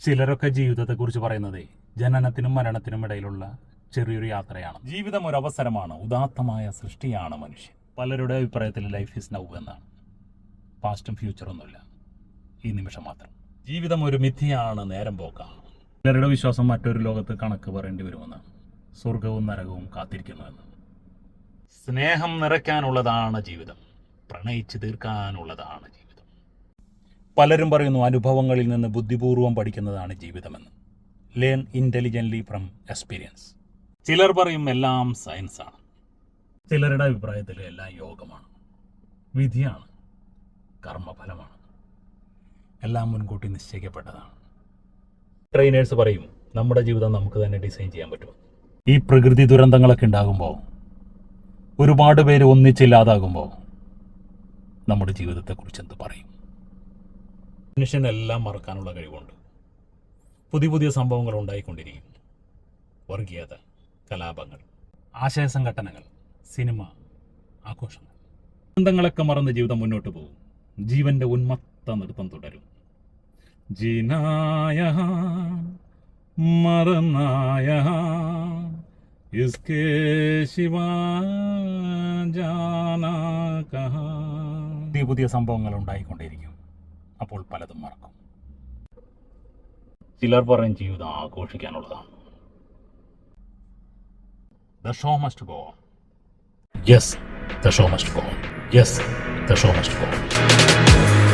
ചിലരൊക്കെ ജീവിതത്തെക്കുറിച്ച് പറയുന്നത് ജനനത്തിനും മരണത്തിനും ഇടയിലുള്ള ചെറിയൊരു യാത്രയാണ്. ജീവിതം ഒരു അവസരമാണ്, ഉദാത്തമായ സൃഷ്ടിയാണ് മനുഷ്യൻ. പലരുടെ അഭിപ്രായത്തിൽ ലൈഫ് ഈസ് നൗ എന്നാണ്. പാസ്റ്റും ഫ്യൂച്ചറൊന്നുമില്ല, ഈ നിമിഷം മാത്രം. ജീവിതം ഒരു മിഥ്യയാണ്, നേരം പോക്കാണ്. ചിലരുടെ വിശ്വാസം മറ്റൊരു ലോകത്ത് കണക്ക് പറയേണ്ടി വരുമെന്നാണ്. സ്വർഗവും നരകവും കാത്തിരിക്കുന്നുവെന്ന്. സ്നേഹം നിറയ്ക്കാനുള്ളതാണ് ജീവിതം, പ്രണയിച്ച് തീർക്കാനുള്ളതാണ് ജീവിതം. പലരും പറയുന്നു അനുഭവങ്ങളിൽ നിന്ന് ബുദ്ധിപൂർവം പഠിക്കുന്നതാണ് ജീവിതമെന്ന്. Learn intelligently from experience. ചിലർ പറയും എല്ലാം സയൻസാണ്. ചിലരുടെ അഭിപ്രായത്തിൽ എല്ലാം യോഗമാണ്, വിധിയാണ്, കർമ്മഫലമാണ്, എല്ലാം മുൻകൂട്ടി നിശ്ചയിക്കപ്പെട്ടതാണ്. ട്രെയിനേഴ്സ് പറയും നമ്മുടെ ജീവിതം നമുക്ക് തന്നെ ഡിസൈൻ ചെയ്യാൻ പറ്റും. ഈ പ്രകൃതി ദുരന്തങ്ങളൊക്കെ ഉണ്ടാകുമ്പോൾ, ഒരുപാട് പേര് ഒന്നിച്ചില്ലാതാകുമ്പോൾ നമ്മുടെ ജീവിതത്തെക്കുറിച്ച് എന്ത് പറയും? മനുഷ്യനെല്ലാം മറക്കാനുള്ള കഴിവുണ്ട്. പുതിയ പുതിയ സംഭവങ്ങൾ ഉണ്ടായിക്കൊണ്ടിരിക്കും. വർഗീയത, കലാപങ്ങൾ, ആശയസംഘടനകൾ, സിനിമ, ആഘോഷങ്ങൾ. ബന്ധങ്ങളൊക്കെ മറന്ന് ജീവിതം മുന്നോട്ട് പോകും. ജീവന്റെ ഉന്മത്ത നൃത്തം തുടരും. ജീനായ മറനായ ഇസ്കേ ശിവാ ജാനാ കഹാ. പുതിയ പുതിയ സംഭവങ്ങൾ ഉണ്ടായിക്കൊണ്ടിരിക്കും. അപ്പോൾ പലതും മറക്കും. ചിലർ പറയും ജീവിതം ആഘോഷിക്കാനുള്ളതാണ്. The show must go on. Yes, the show must go on. Yes, the show must go on.